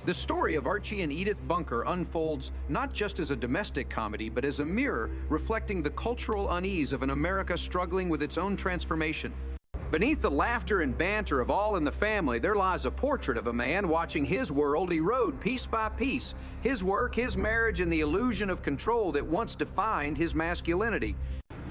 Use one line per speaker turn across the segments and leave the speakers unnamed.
The story of Archie and Edith Bunker unfolds not just as a domestic comedy, but as a mirror reflecting the cultural unease of an America struggling with its own transformation. Beneath the laughter and banter of All in the Family, there lies a portrait of a man watching his world erode piece by piece, his work, his marriage, and the illusion of control that once defined his masculinity.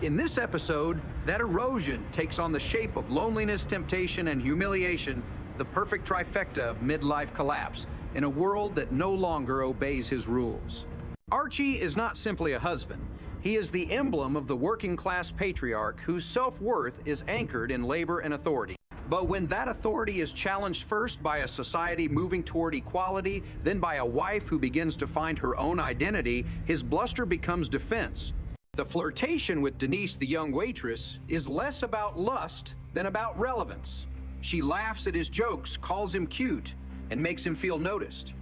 In this episode, that erosion takes on the shape of loneliness, temptation, and humiliation, the perfect trifecta of midlife collapse, in a world that no longer obeys his rules. Archie is not simply a husband. He is the emblem of the working-class patriarch whose self-worth is anchored in labor and authority. But when that authority is challenged first by a society moving toward equality, then by a wife who begins to find her own identity, his bluster becomes defense. The flirtation with Denise, the young waitress, is less about lust than about relevance. She laughs at his jokes, calls him cute, and makes him feel noticed.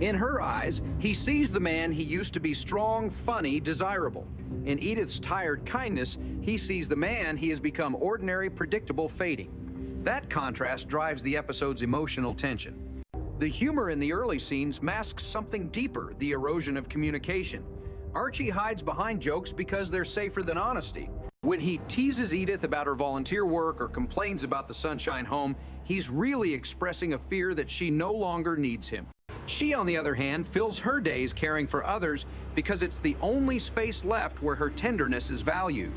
In her eyes, he sees the man he used to be strong, funny, desirable. In Edith's tired kindness, he sees the man he has become ordinary, predictable, fading. That contrast drives the episode's emotional tension. The humor in the early scenes masks something deeper, the erosion of communication. Archie hides behind jokes because they're safer than honesty. When he teases Edith about her volunteer work or complains about the Sunshine Home, he's really expressing a fear that she no longer needs him. She, on the other hand, fills her days caring for others because it's the only space left where her tenderness is valued.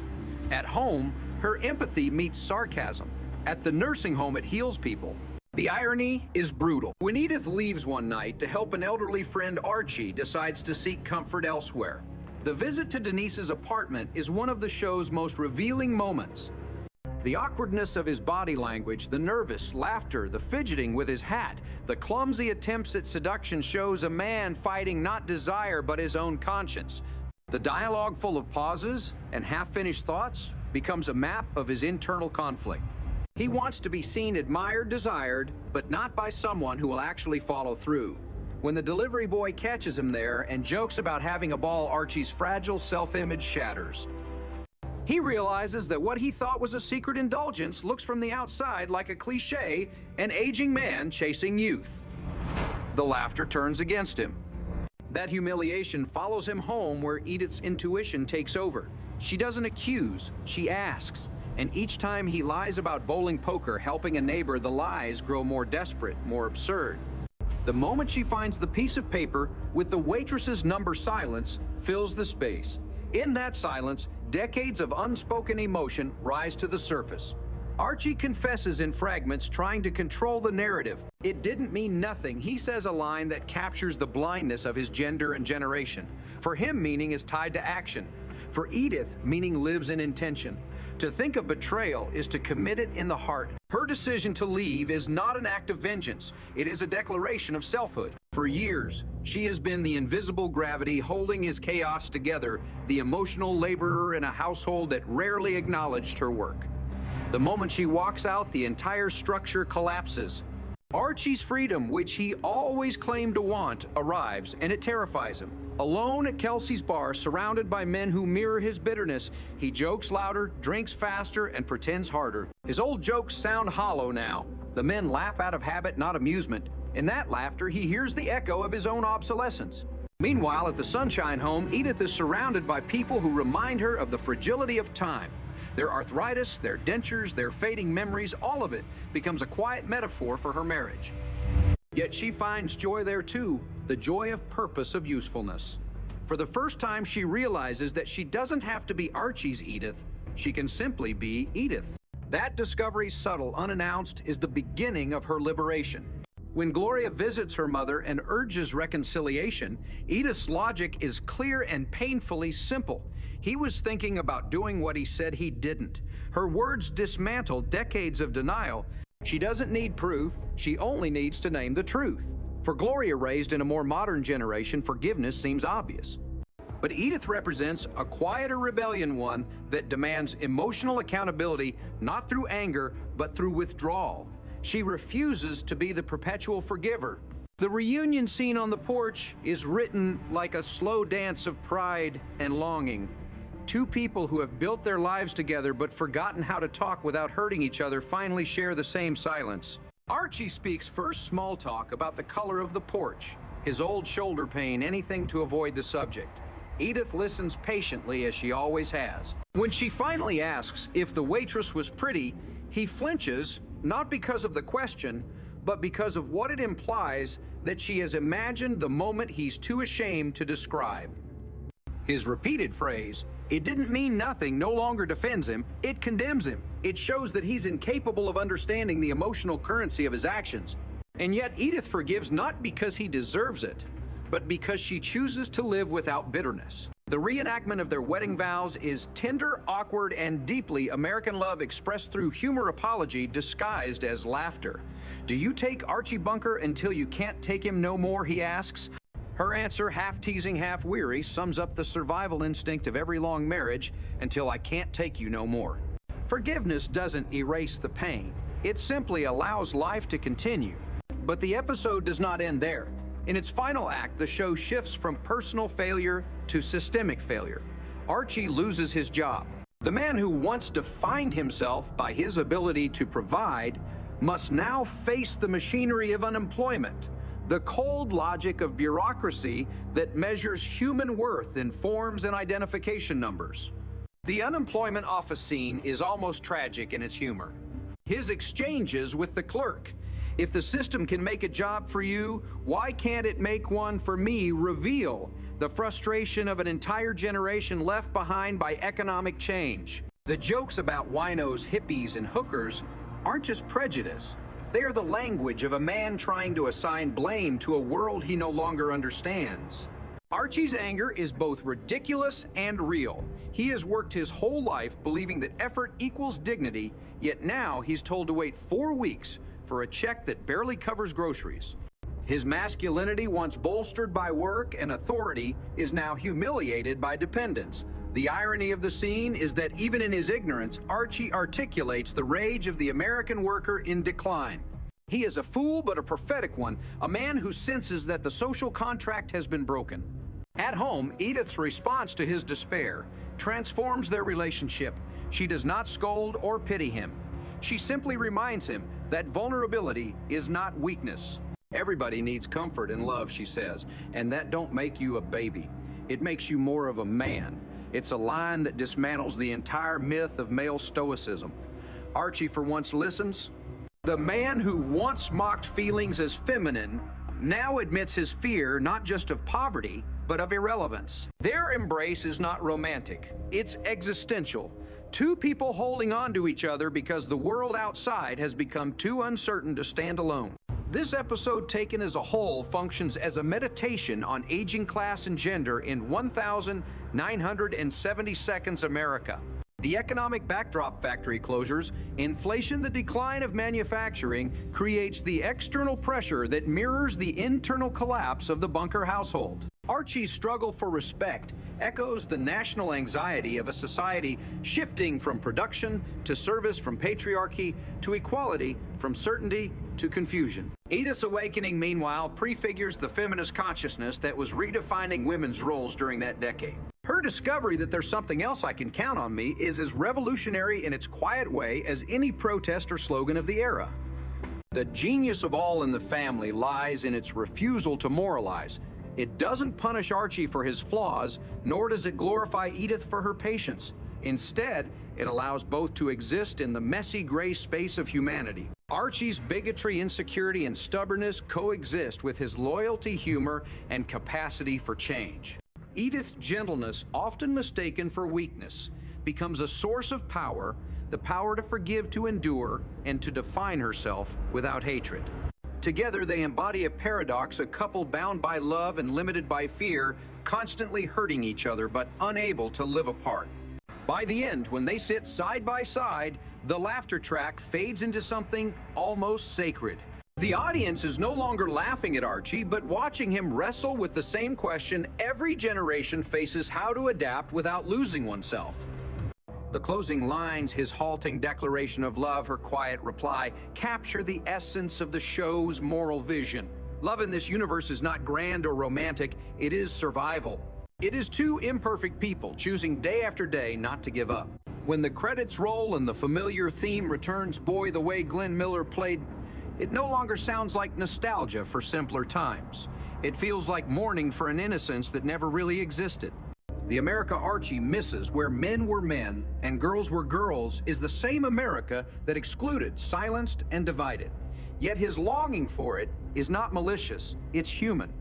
At home, her empathy meets sarcasm. At the nursing home, it heals people. The irony is brutal. When Edith leaves one night to help an elderly friend, Archie decides to seek comfort elsewhere. The visit to Denise's apartment is one of the show's most revealing moments. The awkwardness of his body language, the nervous laughter, the fidgeting with his hat, the clumsy attempts at seduction shows a man fighting not desire but his own conscience. The dialogue, full of pauses and half-finished thoughts, becomes a map of his internal conflict. He wants to be seen, admired, desired, but not by someone who will actually follow through. When the delivery boy catches him there and jokes about having a ball, Archie's fragile self-image shatters. He realizes that what he thought was a secret indulgence looks from the outside like a cliché, an aging man chasing youth. The laughter turns against him. That humiliation follows him home, where Edith's intuition takes over. She doesn't accuse, she asks. And each time he lies about bowling poker, helping a neighbor, the lies grow more desperate, more absurd. The moment she finds the piece of paper with the waitress's number, silence fills the space. In that silence, decades of unspoken emotion rise to the surface. Archie confesses in fragments, trying to control the narrative. It didn't mean nothing. He says a line that captures the blindness of his gender and generation. For him, meaning is tied to action. For Edith, meaning lives in intention. To think of betrayal is to commit it in the heart. Her decision to leave is not an act of vengeance. It is a declaration of selfhood. For years, she has been the invisible gravity holding his chaos together, the emotional laborer in a household that rarely acknowledged her work. The moment she walks out, the entire structure collapses. Archie's freedom, which he always claimed to want, arrives, and it terrifies him. Alone at Kelsey's bar, surrounded by men who mirror his bitterness, he jokes louder, drinks faster, and pretends harder. His old jokes sound hollow now. The men laugh out of habit, not amusement. In that laughter, he hears the echo of his own obsolescence. Meanwhile, at the Sunshine Home, Edith is surrounded by people who remind her of the fragility of time. Their arthritis, their dentures, their fading memories, all of it becomes a quiet metaphor for her marriage. Yet she finds joy there too, the joy of purpose, of usefulness. For the first time, she realizes that she doesn't have to be Archie's Edith, she can simply be Edith. That discovery, subtle, unannounced, is the beginning of her liberation. When Gloria visits her mother and urges reconciliation, Edith's logic is clear and painfully simple. He was thinking about doing what he said he didn't. Her words dismantle decades of denial. She doesn't need proof, she only needs to name the truth. For Gloria, raised in a more modern generation, forgiveness seems obvious. But Edith represents a quieter rebellion, one that demands emotional accountability, not through anger, but through withdrawal. She refuses to be the perpetual forgiver. The reunion scene on the porch is written like a slow dance of pride and longing. Two people who have built their lives together but forgotten how to talk without hurting each other finally share the same silence. Archie speaks first small talk about the color of the porch, his old shoulder pain, anything to avoid the subject. Edith listens patiently, as she always has. When she finally asks if the waitress was pretty, he flinches, not because of the question, but because of what it implies that she has imagined the moment he's too ashamed to describe. His repeated phrase, "It didn't mean nothing," no longer defends him, it condemns him. It shows that he's incapable of understanding the emotional currency of his actions. And yet Edith forgives not because he deserves it, but because she chooses to live without bitterness. The reenactment of their wedding vows is tender, awkward, and deeply American love expressed through humor apology disguised as laughter. "Do you take Archie Bunker until you can't take him no more?" he asks. Her answer, half teasing, half weary, sums up the survival instinct of every long marriage: "Until I can't take you no more." Forgiveness doesn't erase the pain. It simply allows life to continue. But the episode does not end there. In its final act, the show shifts from personal failure to systemic failure. Archie loses his job. The man who once defined himself by his ability to provide must now face the machinery of unemployment, the cold logic of bureaucracy that measures human worth in forms and identification numbers. The unemployment office scene is almost tragic in its humor. His exchanges with the clerk, "If the system can make a job for you, why can't it make one for me?" reveal the frustration of an entire generation left behind by economic change. The jokes about winos, hippies, and hookers aren't just prejudice. They are the language of a man trying to assign blame to a world he no longer understands. Archie's anger is both ridiculous and real. He has worked his whole life believing that effort equals dignity, yet now he's told to wait 4 weeks for a check that barely covers groceries. His masculinity, once bolstered by work and authority, is now humiliated by dependence. The irony of the scene is that even in his ignorance, Archie articulates the rage of the American worker in decline. He is a fool, but a prophetic one, a man who senses that the social contract has been broken. At home, Edith's response to his despair transforms their relationship. She does not scold or pity him. She simply reminds him that vulnerability is not weakness. "Everybody needs comfort and love," she says, "and that don't make you a baby. It makes you more of a man." It's a line that dismantles the entire myth of male stoicism. Archie for once listens. The man who once mocked feelings as feminine now admits his fear not just of poverty, but of irrelevance. Their embrace is not romantic, it's existential. Two people holding on to each other because the world outside has become too uncertain to stand alone. This episode, taken as a whole, functions as a meditation on aging class and gender in 1,970 seconds America. The economic backdrop, factory closures, inflation, the decline of manufacturing, creates the external pressure that mirrors the internal collapse of the Bunker household. Archie's struggle for respect echoes the national anxiety of a society shifting from production to service, from patriarchy to equality, from certainty to confusion. Edith's awakening, meanwhile, prefigures the feminist consciousness that was redefining women's roles during that decade. Her discovery that there's something else I can count on me is as revolutionary in its quiet way as any protest or slogan of the era. The genius of All in the Family lies in its refusal to moralize. It doesn't punish Archie for his flaws, nor does it glorify Edith for her patience. Instead, it allows both to exist in the messy gray space of humanity. Archie's bigotry, insecurity, and stubbornness coexist with his loyalty, humor, and capacity for change. Edith's gentleness, often mistaken for weakness, becomes a source of power, the power to forgive, to endure, and to define herself without hatred. Together, they embody a paradox, a couple bound by love and limited by fear, constantly hurting each other but unable to live apart. By the end, when they sit side by side, the laughter track fades into something almost sacred. The audience is no longer laughing at Archie, but watching him wrestle with the same question every generation faces: how to adapt without losing oneself. The closing lines, his halting declaration of love, her quiet reply, capture the essence of the show's moral vision. Love in this universe is not grand or romantic, it is survival. It is two imperfect people choosing day after day not to give up. When the credits roll and the familiar theme returns, boy, the way Glenn Miller played It no longer sounds like nostalgia for simpler times. It feels like mourning for an innocence that never really existed. The America Archie misses, where men were men and girls were girls, is the same America that excluded, silenced, and divided. Yet his longing for it is not malicious, it's human.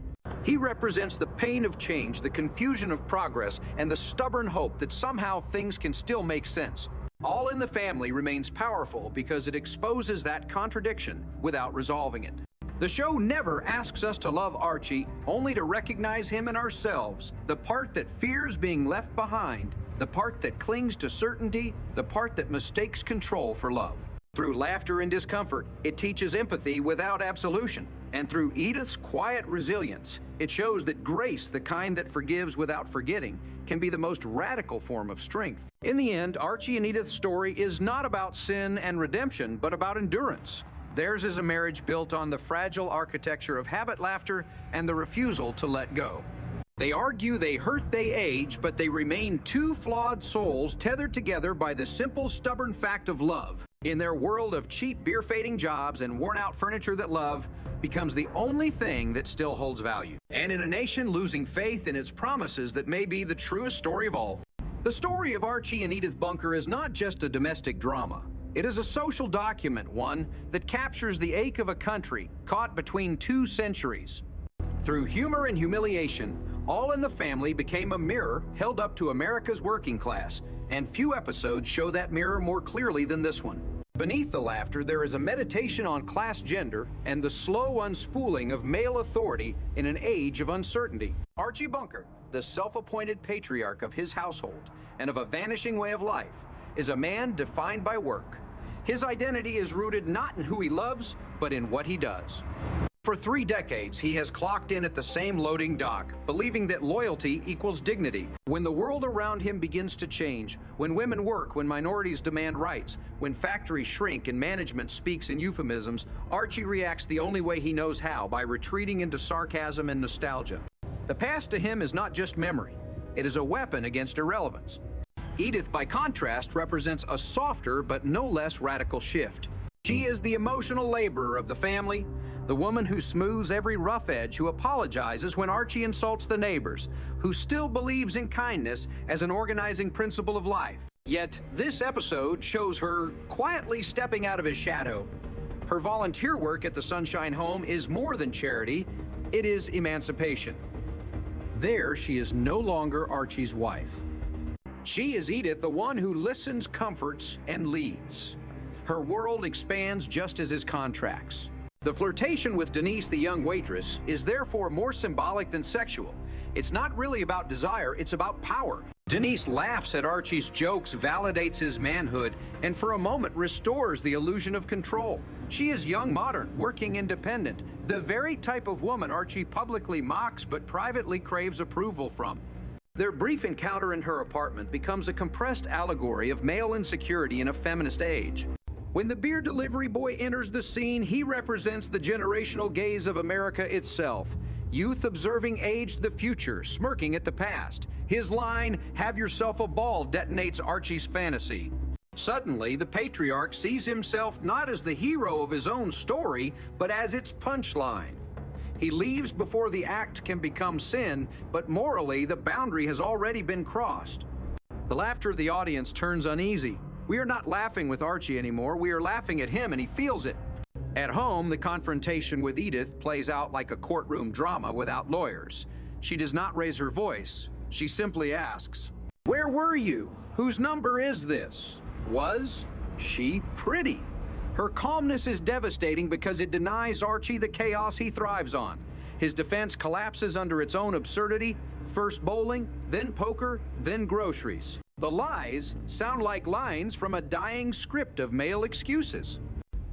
He represents the pain of change, the confusion of progress, and the stubborn hope that somehow things can still make sense. All in the Family remains powerful because it exposes that contradiction without resolving it. The show never asks us to love Archie, only to recognize him in ourselves, the part that fears being left behind, the part that clings to certainty, the part that mistakes control for love. Through laughter and discomfort, it teaches empathy without absolution. And through Edith's quiet resilience, it shows that grace, the kind that forgives without forgetting, can be the most radical form of strength. In the end, Archie and Edith's story is not about sin and redemption, but about endurance. Theirs is a marriage built on the fragile architecture of habit, laughter, and the refusal to let go. They argue they hurt, they age, but they remain two flawed souls tethered together by the simple, stubborn fact of love. In their world of cheap, beer-fading jobs and worn-out furniture, that love becomes the only thing that still holds value. And in a nation losing faith in its promises, that may be the truest story of all. The story of Archie and Edith Bunker is not just a domestic drama. It is a social document, one that captures the ache of a country caught between two centuries. Through humor and humiliation, All in the Family became a mirror held up to America's working class, and few episodes show that mirror more clearly than this one. Beneath the laughter, there is a meditation on class, gender, and the slow unspooling of male authority in an age of uncertainty. Archie Bunker, the self-appointed patriarch of his household and of a vanishing way of life, is a man defined by work. His identity is rooted not in who he loves, but in what he does. For 3 decades, he has clocked in at the same loading dock, believing that loyalty equals dignity. When the world around him begins to change, when women work, when minorities demand rights, when factories shrink and management speaks in euphemisms, Archie reacts the only way he knows how, by retreating into sarcasm and nostalgia. The past to him is not just memory. It is a weapon against irrelevance. Edith, by contrast, represents a softer but no less radical shift. She is the emotional laborer of the family, the woman who smooths every rough edge, who apologizes when Archie insults the neighbors, who still believes in kindness as an organizing principle of life. Yet, this episode shows her quietly stepping out of his shadow. Her volunteer work at the Sunshine Home is more than charity, it is emancipation. There, she is no longer Archie's wife. She is Edith, the one who listens, comforts, and leads. Her world expands just as his contracts. The flirtation with Denise, the young waitress, is therefore more symbolic than sexual. It's not really about desire, it's about power. Denise laughs at Archie's jokes, validates his manhood, and for a moment restores the illusion of control. She is young, modern, working independent, the very type of woman Archie publicly mocks but privately craves approval from. Their brief encounter in her apartment becomes a compressed allegory of male insecurity in a feminist age. When the beer delivery boy enters the scene, he represents the generational gaze of America itself. Youth observing age the future, smirking at the past. His line, "Have yourself a ball," detonates Archie's fantasy. Suddenly, the patriarch sees himself not as the hero of his own story, but as its punchline. He leaves before the act can become sin, but morally, the boundary has already been crossed. The laughter of the audience turns uneasy. We are not laughing with Archie anymore, we are laughing at him, and he feels it. At home, the confrontation with Edith plays out like a courtroom drama without lawyers. She does not raise her voice. She simply asks, "Where were you? Whose number is this? Was she pretty?" Her calmness is devastating because it denies Archie the chaos he thrives on. His defense collapses under its own absurdity. First bowling, then poker, then groceries. The lies sound like lines from a dying script of male excuses.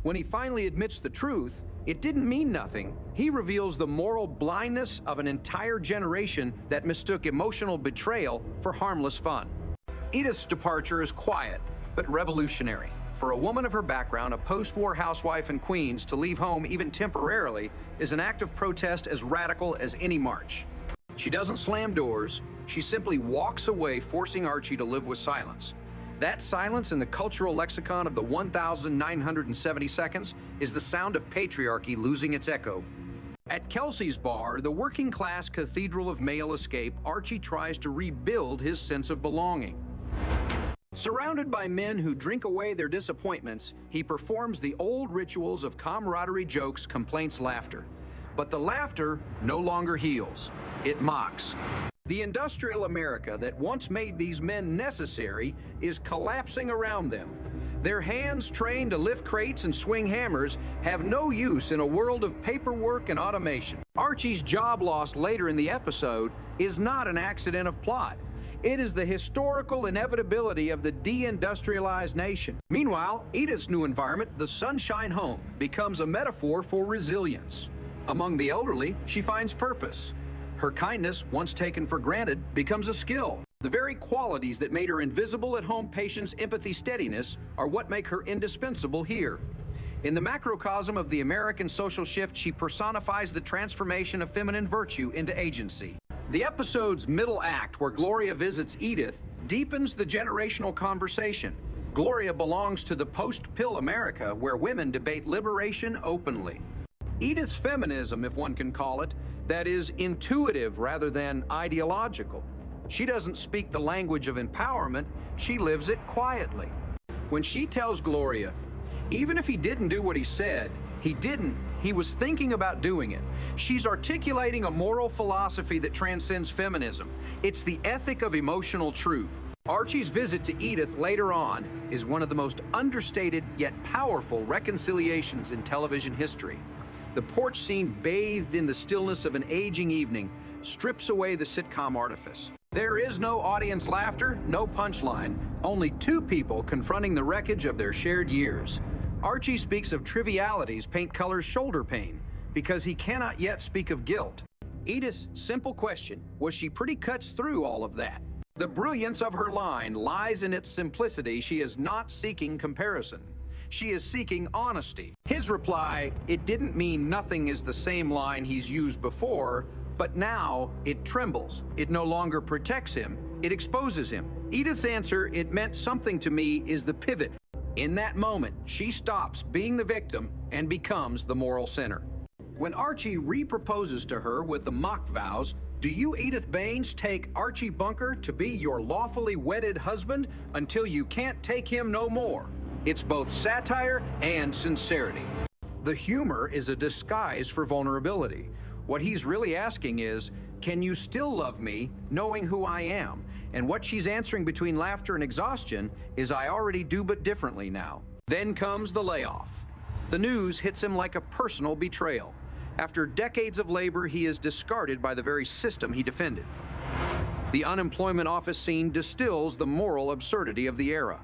When he finally admits the truth, it didn't mean nothing. He reveals the moral blindness of an entire generation that mistook emotional betrayal for harmless fun. Edith's departure is quiet, but revolutionary. For a woman of her background, a post-war housewife in Queens, to leave home even temporarily is an act of protest as radical as any march. She doesn't slam doors, she simply walks away, forcing Archie to live with silence. That silence in the cultural lexicon of the 1,970 seconds is the sound of patriarchy losing its echo. At Kelsey's bar, the working-class cathedral of male escape, Archie tries to rebuild his sense of belonging. Surrounded by men who drink away their disappointments, he performs the old rituals of camaraderie, jokes, complaints, laughter. But the laughter no longer heals. It mocks. The industrial America that once made these men necessary is collapsing around them. Their hands trained to lift crates and swing hammers have no use in a world of paperwork and automation. Archie's job loss later in the episode is not an accident of plot. It is the historical inevitability of the deindustrialized nation. Meanwhile, Edith's new environment, the Sunshine Home, becomes a metaphor for resilience. Among the elderly, she finds purpose. Her kindness, once taken for granted, becomes a skill. The very qualities that made her invisible at home, patience, empathy, steadiness, are what make her indispensable here. In the macrocosm of the American social shift, she personifies the transformation of feminine virtue into agency. The episode's middle act, where Gloria visits Edith, deepens the generational conversation. Gloria belongs to the post-pill America, where women debate liberation openly. Edith's feminism, if one can call it, that is intuitive rather than ideological. She doesn't speak the language of empowerment, she lives it quietly. When she tells Gloria, even if he didn't do what he said, he was thinking about doing it. She's articulating a moral philosophy that transcends feminism. It's the ethic of emotional truth. Archie's visit to Edith later on is one of the most understated yet powerful reconciliations in television history. The porch scene, bathed in the stillness of an aging evening, strips away the sitcom artifice. There is no audience laughter, no punchline, only two people confronting the wreckage of their shared years. Archie speaks of trivialities, paint colors, shoulder pain, because he cannot yet speak of guilt. Edith's simple question, was she pretty, cuts through all of that. The brilliance of her line lies in its simplicity. She is not seeking comparison. She is seeking honesty. His reply, it didn't mean nothing, is the same line he's used before, but now it trembles. It no longer protects him, it exposes him. Edith's answer, it meant something to me, is the pivot. In that moment, she stops being the victim and becomes the moral center. When Archie re-proposes to her with the mock vows, do you, Edith Baines, take Archie Bunker to be your lawfully wedded husband until you can't take him no more? It's both satire and sincerity. The humor is a disguise for vulnerability. What he's really asking is, can you still love me knowing who I am? And what she's answering between laughter and exhaustion is, I already do, but differently now. Then comes the layoff. The news hits him like a personal betrayal. After decades of labor, he is discarded by the very system he defended. The unemployment office scene distills the moral absurdity of the era.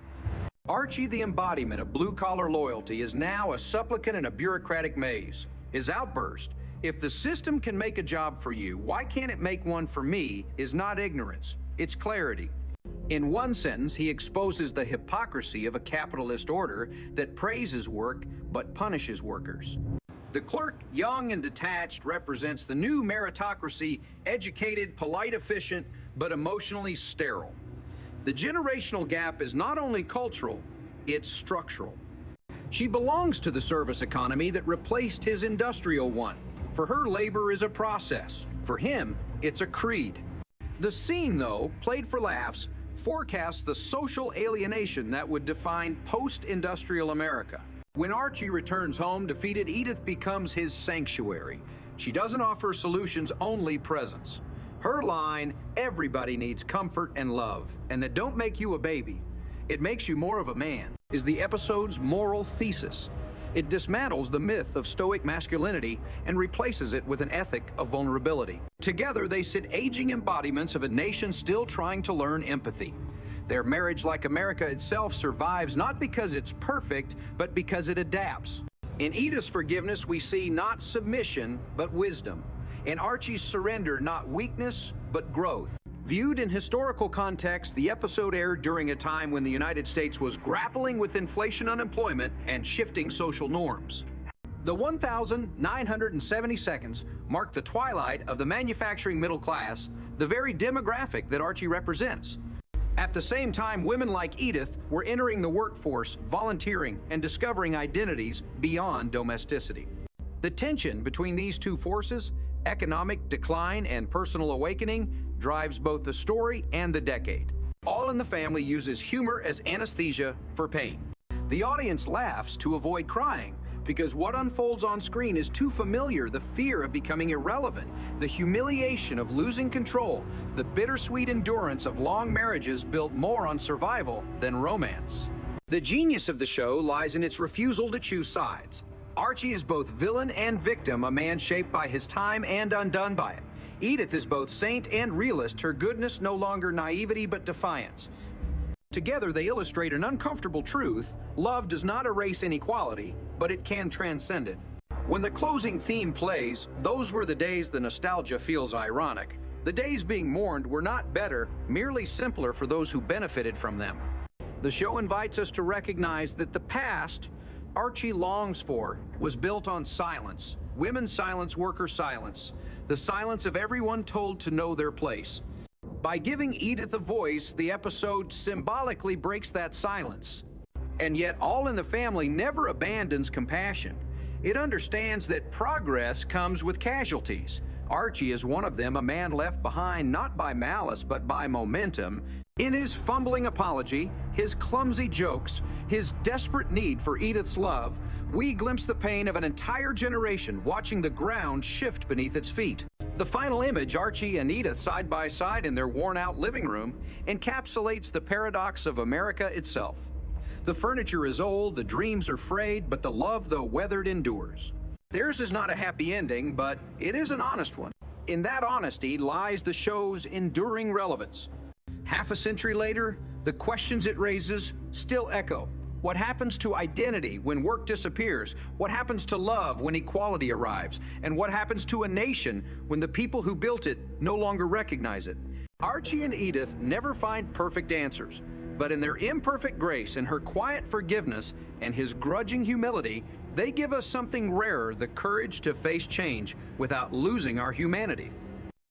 Archie, the embodiment of blue-collar loyalty, is now a supplicant in a bureaucratic maze. His outburst, if the system can make a job for you, why can't it make one for me, is not ignorance, it's clarity. In one sentence, he exposes the hypocrisy of a capitalist order that praises work but punishes workers. The clerk, young and detached, represents the new meritocracy, educated, polite, efficient, but emotionally sterile. The generational gap is not only cultural, it's structural. She belongs to the service economy that replaced his industrial one. For her, labor is a process. For him, it's a creed. The scene, though, played for laughs, forecasts the social alienation that would define post-industrial America. When Archie returns home defeated, Edith becomes his sanctuary. She doesn't offer solutions, only presence. Her line, everybody needs comfort and love, and that don't make you a baby. It makes you more of a man, is the episode's moral thesis. It dismantles the myth of stoic masculinity and replaces it with an ethic of vulnerability. Together, they sit aging embodiments of a nation still trying to learn empathy. Their marriage, like America itself, survives not because it's perfect, but because it adapts. In Edith's forgiveness, we see not submission, but wisdom. In Archie's surrender, not weakness, but growth. Viewed in historical context, the episode aired during a time when the United States was grappling with inflation, unemployment, and shifting social norms. The 1,970 seconds marked the twilight of the manufacturing middle class, the very demographic that Archie represents. At the same time, women like Edith were entering the workforce, volunteering, and discovering identities beyond domesticity. The tension between these two forces, economic decline and personal awakening, drives both the story and the decade. All in the Family uses humor as anesthesia for pain. The audience laughs to avoid crying, because what unfolds on screen is too familiar: the fear of becoming irrelevant, the humiliation of losing control, the bittersweet endurance of long marriages built more on survival than romance. The genius of the show lies in its refusal to choose sides. Archie is both villain and victim, a man shaped by his time and undone by it. Edith is both saint and realist, her goodness no longer naivety but defiance. Together they illustrate an uncomfortable truth: love does not erase inequality, but it can transcend it. When the closing theme plays, those were the days the nostalgia feels ironic. The days being mourned were not better, merely simpler for those who benefited from them. The show invites us to recognize that the past Archie longs for was built on silence. Women's silence, worker silence. The silence of everyone told to know their place. By giving Edith a voice, the episode symbolically breaks that silence. And yet, All in the Family never abandons compassion. It understands that progress comes with casualties. Archie is one of them, a man left behind not by malice but by momentum. In his fumbling apology, his clumsy jokes, his desperate need for Edith's love, we glimpse the pain of an entire generation watching the ground shift beneath its feet. The final image, Archie and Edith side by side in their worn-out living room, encapsulates the paradox of America itself. The furniture is old, the dreams are frayed, but the love, though weathered, endures. Theirs is not a happy ending, but it is an honest one. In that honesty lies the show's enduring relevance. Half a century later, the questions it raises still echo. What happens to identity when work disappears? What happens to love when equality arrives? And what happens to a nation when the people who built it no longer recognize it? Archie and Edith never find perfect answers, but in their imperfect grace and her quiet forgiveness and his grudging humility, they give us something rarer: the courage to face change without losing our humanity.